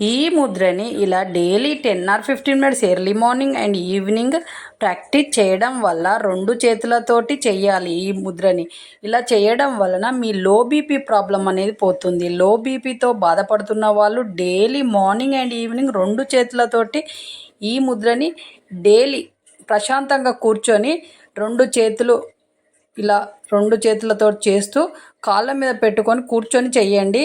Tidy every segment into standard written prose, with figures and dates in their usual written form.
ఈ ముద్రని ఇలా daily 10 or 15 minutes early morning and evening practice చేయడం వల్ల 2 చేతులతోటి చెయ్యాలి. ఈ ముద్రని ఇలా చేయడం వలన మీ లో బీపీ ప్రాబ్లం అనేది పోతుంది. లో బీపీతో బాధపడుతున్న వాళ్ళు డైలీ మార్నింగ్ అండ్ ఈవినింగ్ 2 చేతులతోటి ఈ ముద్రని డైలీ ప్రశాంతంగా కూర్చొని 2 చేతులు ఇలా 2 చేతులతో చేస్తూ కాళ్ళ మీద పెట్టుకొని కూర్చొని చెయ్యండి.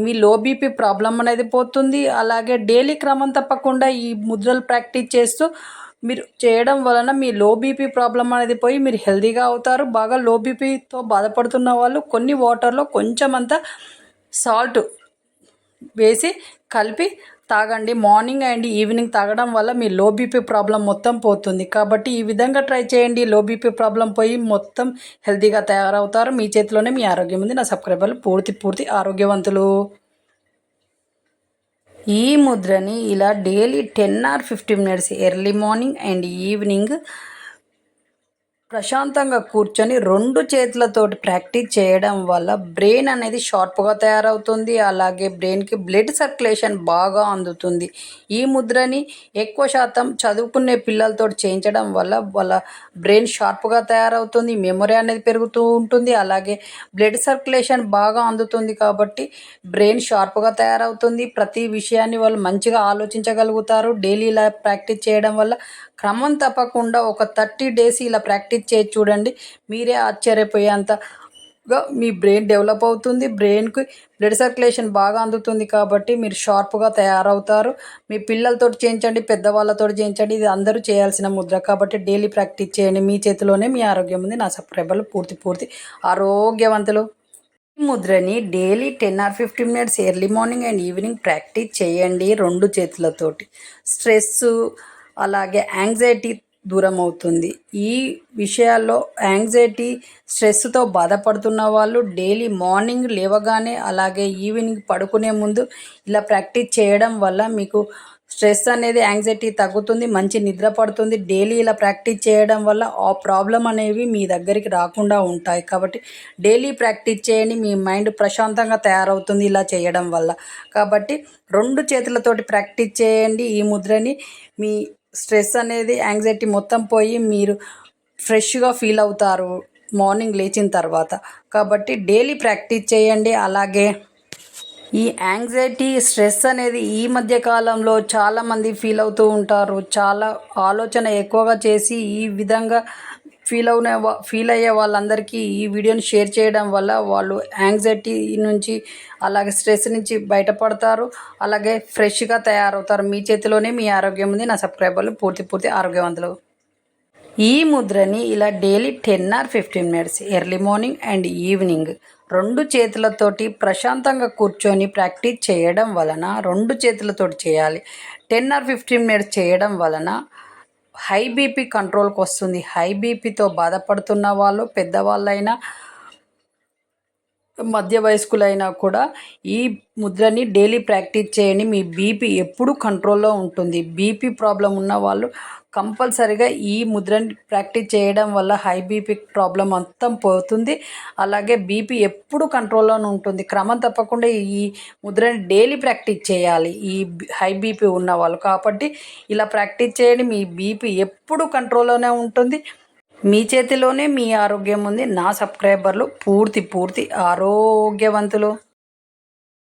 మీ లో బీపీ ప్రాబ్లం అనేది పోతుంది. అలాగే డైలీ క్రమం తప్పకుండా ఈ ముద్రలు ప్రాక్టీస్ చేస్తూ మీరు చేయడం వలన మీ లో బీపీ ప్రాబ్లం అనేది పోయి మీరు హెల్తీగా అవుతారు. బాగా లో బీపీతో బాధపడుతున్న వాళ్ళు కొన్ని వాటర్లో కొంచెం అంత సాల్ట్ వేసి కలిపి తాగండి. మార్నింగ్ అండ్ ఈవినింగ్ తాగడం వల్ల మీ లో బీపీ ప్రాబ్లం మొత్తం పోతుంది. కాబట్టి ఈ విధంగా ట్రై చేయండి. లో బీపీ ప్రాబ్లం పోయి మొత్తం హెల్తీగా తయారవుతారు. మీ చేతిలోనే మీ ఆరోగ్యం ఉంది. నా సబ్స్క్రైబర్లు పూర్తి ఆరోగ్యవంతులు. ఈ ముద్రని ఇలా daily 10 or 15 minutes early morning and evening ప్రశాంతంగా కూర్చొని 2 చేతులతోటి ప్రాక్టీస్ చేయడం వల్ల బ్రెయిన్ అనేది షార్ప్గా తయారవుతుంది. అలాగే బ్రెయిన్కి బ్లడ్ సర్క్యులేషన్ బాగా అందుతుంది. ఈ ముద్రని ఎక్కువ శాతం చదువుకునే పిల్లలతో చేయించడం వల్ల వాళ్ళ బ్రెయిన్ షార్ప్గా తయారవుతుంది. మెమొరీ అనేది పెరుగుతూ ఉంటుంది. అలాగే బ్లడ్ సర్క్యులేషన్ బాగా అందుతుంది కాబట్టి బ్రెయిన్ షార్ప్గా తయారవుతుంది. ప్రతి విషయాన్ని వాళ్ళు మంచిగా ఆలోచించగలుగుతారు. డైలీ ఇలా ప్రాక్టీస్ చేయడం వల్ల క్రమం తప్పకుండా ఒక 30 days ఇలా ప్రాక్టీస్ చేసి చూడండి. మీరే ఆశ్చర్యపోయేంతగా మీ బ్రెయిన్ డెవలప్ అవుతుంది. బ్రెయిన్కి బ్లడ్ సర్క్యులేషన్ బాగా అందుతుంది కాబట్టి మీరు షార్ప్గా తయారవుతారు. మీ పిల్లలతో చేయించండి, పెద్దవాళ్ళతో చేయించండి. ఇది అందరూ చేయాల్సిన ముద్ర కాబట్టి డైలీ ప్రాక్టీస్ చేయండి. మీ చేతిలోనే మీ ఆరోగ్యం ఉంది. నా సబ్స్క్రైబర్లు పూర్తి ఆరోగ్యవంతులు. ఈ ముద్రని daily 10 or 15 minutes early morning and evening practice చేయండి 2 చేతులతోటి. స్ట్రెస్ అలాగే యాంగ్జైటీ దూరం అవుతుంది. ఈ విషయాల్లో యాంగ్జైటీ స్ట్రెస్తో బాధపడుతున్న వాళ్ళు డైలీ మార్నింగ్ లేవగానే అలాగే ఈవినింగ్ పడుకునే ముందు ఇలా ప్రాక్టీస్ చేయడం వల్ల మీకు స్ట్రెస్ అనేది యాంగ్జైటీ తగ్గుతుంది. మంచి నిద్ర పడుతుంది. డైలీ ఇలా ప్రాక్టీస్ చేయడం వల్ల ఆ ప్రాబ్లం అనేవి మీ దగ్గరికి రాకుండా ఉంటాయి. కాబట్టి డైలీ ప్రాక్టీస్ చేయండి. మీ మైండ్ ప్రశాంతంగా తయారవుతుంది ఇలా చేయడం వల్ల. కాబట్టి 2 చేతులతోటి ప్రాక్టీస్ చేయండి. ఈ ముద్రని మీ స్ట్రెస్ అనేది యాంగ్జైటీ మొత్తం పోయి మీరు ఫ్రెష్గా ఫీల్ అవుతారు మార్నింగ్ లేచిన తర్వాత. కాబట్టి డైలీ ప్రాక్టీస్ చేయండి. అలాగే ఈ యాంగ్జైటీ స్ట్రెస్ అనేది ఈ మధ్య కాలంలో చాలామంది ఫీల్ అవుతూ ఉంటారు. చాలా ఆలోచన ఎక్కువగా చేసి ఈ విధంగా ఫీల్ అయ్యే వాళ్ళందరికీ ఈ వీడియోని షేర్ చేయడం వల్ల వాళ్ళు యాంగ్జైటీ నుంచి అలాగే స్ట్రెస్ నుంచి బయటపడతారు. అలాగే ఫ్రెష్గా తయారవుతారు. మీ చేతిలోనే మీ ఆరోగ్యం ఉంది. నా సబ్స్క్రైబర్లు పూర్తి ఆరోగ్యవంతులు. ఈ ముద్రని ఇలా daily 10 or 15 minutes early morning and evening 2 చేతులతోటి ప్రశాంతంగా కూర్చొని ప్రాక్టీస్ చేయడం వలన 2 చేతులతోటి చేయాలి. 10 or 15 మినిట్స్ చేయడం వలన హై బీపీ కంట్రోల్కి వస్తుంది. హై బీపీతో బాధపడుతున్న వాళ్ళు పెద్దవాళ్ళైనా మధ్య వయస్కులైనా కూడా ఈ ముద్రని డైలీ ప్రాక్టీస్ చేయండి. మీ బీపీ ఎప్పుడు కంట్రోల్లో ఉంటుంది. బీపీ ప్రాబ్లం ఉన్న వాళ్ళు కంపల్సరీగా ఈ ముద్రని ప్రాక్టీస్ చేయడం వల్ల హై బీపీ ప్రాబ్లం మొత్తం పోతుంది. అలాగే బీపీ ఎప్పుడు కంట్రోల్లోనే ఉంటుంది. క్రమం తప్పకుండా ఈ ముద్రని డైలీ ప్రాక్టీస్ చేయాలి ఈ హై బీపీ ఉన్న వాళ్ళు. కాబట్టి ఇలా ప్రాక్టీస్ చేయండి. మీ బీపీ ఎప్పుడు కంట్రోల్లోనే ఉంటుంది. మీ చేతిలోనే మీ ఆరోగ్యం ఉంది. నా సబ్స్క్రైబర్లు పూర్తి ఆరోగ్యవంతులు.